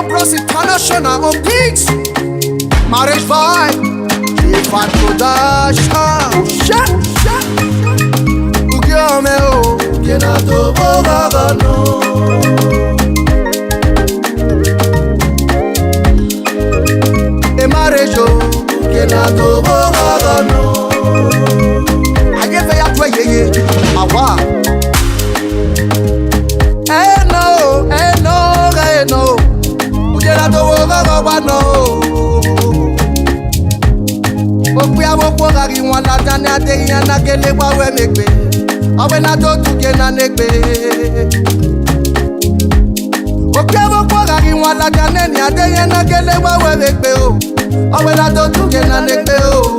Bros International on beats. Marriage vibe. Ifan production. Shut. Ugiome o. Kenato bogagano. E marriage o. Kenato bogagano. Agefe ya twe yeye. Awa. No, ujela to woga goba no. Okuya wokwo gari won la tani ade yan na kele wa we megbe. Awe na to tuke na negbe. Okuya wokwo gari won la tani ni ade yan na kele wa we megbe o. Awe na to tuke na negbe o.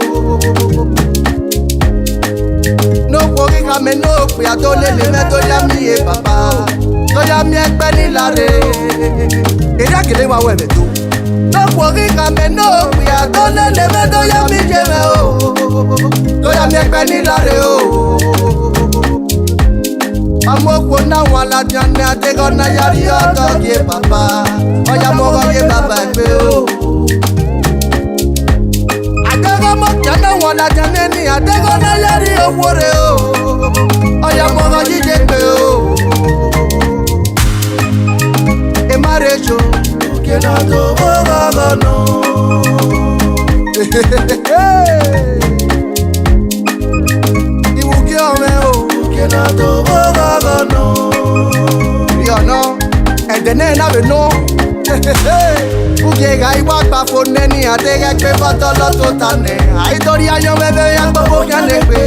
No kwori ka me no okuya to lele me to ya mi e papa. Toya mi egbe ni lare. Eri akele wa we me to. No kwori ka me no okuya to lele me to ya mi jeme o. Toya mi egbe ni lare o. Amoko na wala jane atego na yari oto ye papa. Oya mo go ye papa egbe o. Atego mo jane wala jane ni atego na yari owore o. Oya mo go jije pe o. Marriage o, kenato bogagano. Iwugiome o, kenato bogagano. You know, and the name of it no. Ugega iwa gba phone ni adege pe botolo to tane. Aitori ayo bebe ya gbogbo kan le pe.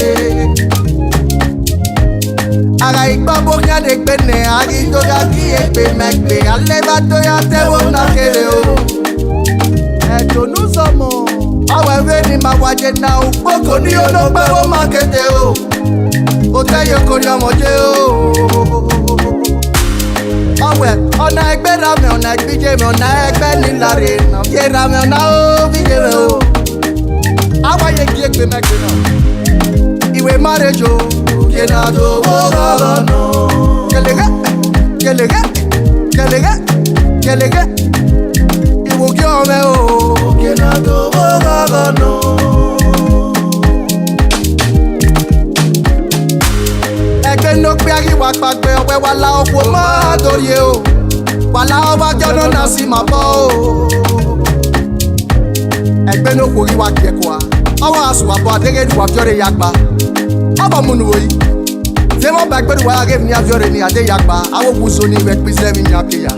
Ara ikpa bokia de pene, ari to ya ki ekpe mekpe, aleba to ya tewo na kere o. Eto nu somo, awe veni ma waje na o, poko ni ologbe o makete o. O te yo kori omoje o. Awe, ona egbe rame, ona egbije me, ona egbe ni lare na. Ye rame, ona o bije me o. Awa ye ki ekpe mekpe na. Iwe marriage o. Kenato bogagano. Kelega. Iwugiome o. Kenato bogagano. Egbe no pe ari wa pagbe owe wala owo ma toriye o. Wala owa jono na si ma bo o. Egbe no kori wa kiekwa. Awa asu wa bo adege du wa fiore yakpa. Aba munu oyi. Zemo bagbedu wa give ni afiore ni ade yakpa. Awo buso ni we pise mi nyakeya.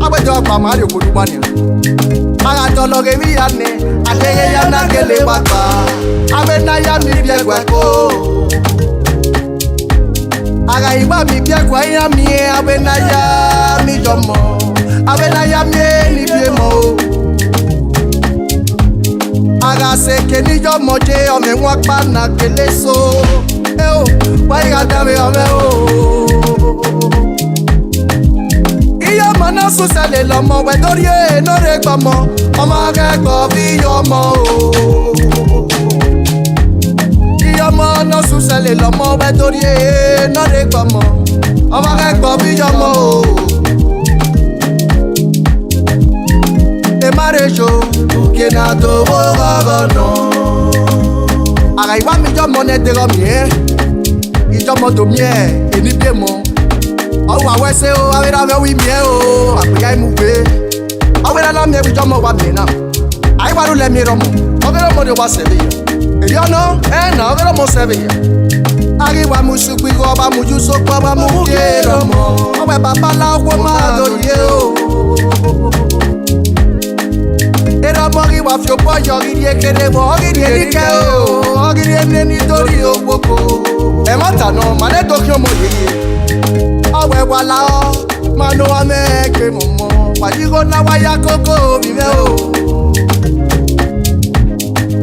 Abe do pa ma yo kodu bani. Aga to lo ge wi ya ni. Adege ya na gele papa. Abe na ya mi bi egwe ko. Aga iba mi bi egwe ya mi abe na ya mi jomo. Abe na ya mi ni bi mo. Aga seke ni jo moje ome won pa na kele so. O, why ga dame ome o. Iyo mo na su sele lomo we tori e no re gbomo. Omo ke gbo bi omo o. Iyo mo na su sele lomo we tori e no re gbomo. Omo ke gbo bi omo o. E marriage o. Kenato bogagano. Ara iwa mi jo mo ne dero mi e. Ijo mo do mi e eni pe mo. Owa wese o awera we wi mi e o. Apeya imu pe. Awera la mi e jo mo wa mi na. Ai waru le mi romo. Ogero mo de wa sebe ya. Eyo no, na ogero mo sebe ya. Ari wa musupi go ba muju so pa ba mu ke romo. Owe baba la wo ma do ye o. Era mori wa fio po yori ekere mo ogiri erike o ogiri emne nítorí ogboko e mata no mane to ki omo yeye awe wala o mano wa me ke momo wajigo na wa ya koko mi me o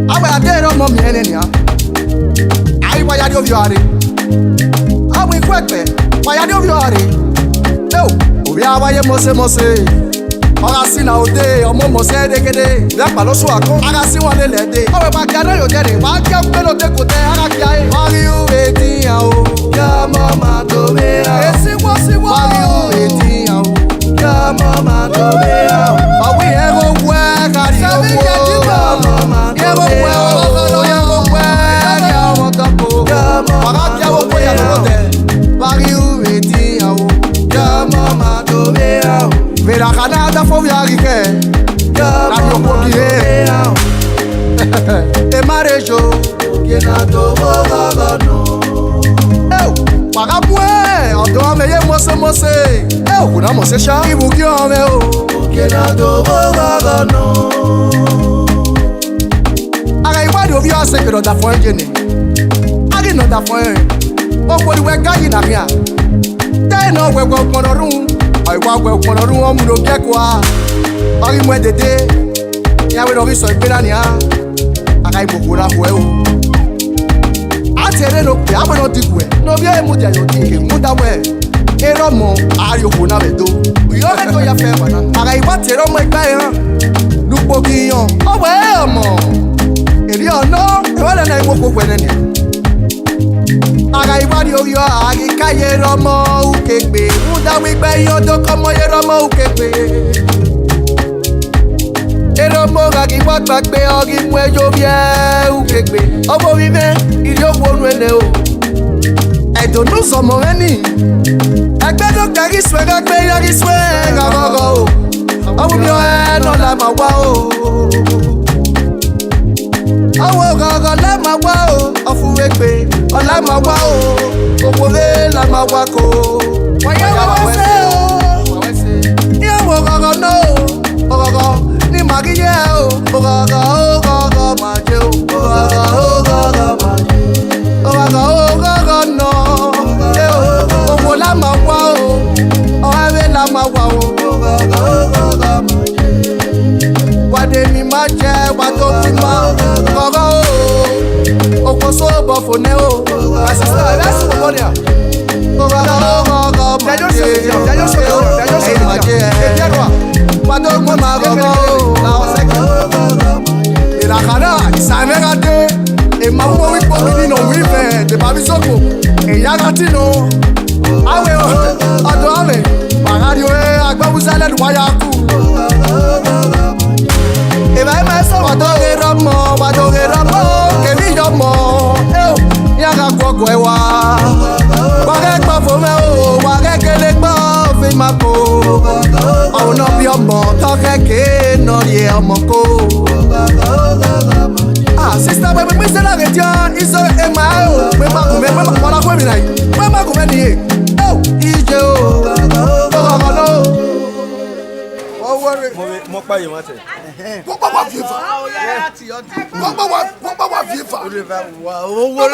awe adero mo mi ene nia ai wa ya di oviare awe kwekpe wa ya di oviare o obi awa ye mose Oga si na ode, omo mo se degede. Ya pa lo so akon. Aga si won le lede. Owe ba ga na yo jere. Wa ga pe lo te ko te ara ki aye. Mari u eti ya o. Ya mama to me. Esi wo. Mari u eti ya o. Ya mama to me. Paraboué, on doit meiller mosse. On a mon séchant, il vous gueule en méo. Arrête, moi, de vieux, c'est que l'on a fait un génie. Arrête, l'on a fait un. On peut lui gagner n'a rien. T'es non, ouais, ouais, on a roux. Aïe, ouais, on a roux, on m'a bien quoi. Arrête, moi, d'été. Y'a ouais, l'on sur le pénania. Arrête, beaucoup là, ouais, oh. Atere no pe abono digwe no bia emudia yo di muda we eromo ayo kuna bedo yo le to ya fe bana ara iwa tero mo igba yan lupo giyan owe omo eri ono e wale na iwo popo ene ara iwa ri oyo ari kaye romo ukegbe muda we igba yan do komo ye romo ukegbe eromo ga ki wa gbagbe ori mu ejo bi e ukegbe obo mi me iri owo nu ene o edonu somo eni egbe do kari swe ga gbe yari swe ga gogo o obo mi o e no la ma wa o owo gogo la ma wa o ofu egbe o la ma wa o owo le la ma wa ko waya wa se o ya wo gogo no gogo ni magiye o gogo ma je o gogo ma je ogogo no owo la ma wa o owe la ma wa o ogogo ma je wade mi ma je wa to ti ma gogo o okoso bo fone o asista let's go there ogogo ma je wado mo ma gogo la o se ira kana sa me gade e ma wo wi po mi no wi fe de ba bi soko e ya ga ti no awe o ado ame paradio e agbabusa le wa ya ku e ba ma so wado ge romo ke mi yo mo e o ya ga gogo e wa ge gba fo me o wa ge kele gba fi ma ko o no bi omo to ke no ye omo ko sister, we say la retia, iso e ma o, we ma kume, we ma kwana kwe mi na yi, we ma kume ni ye, oh, ije o, ogogo no. Mo pa ye mate. Mo pa wa FIFA. Mo pa wa FIFA. O le va wa o wo.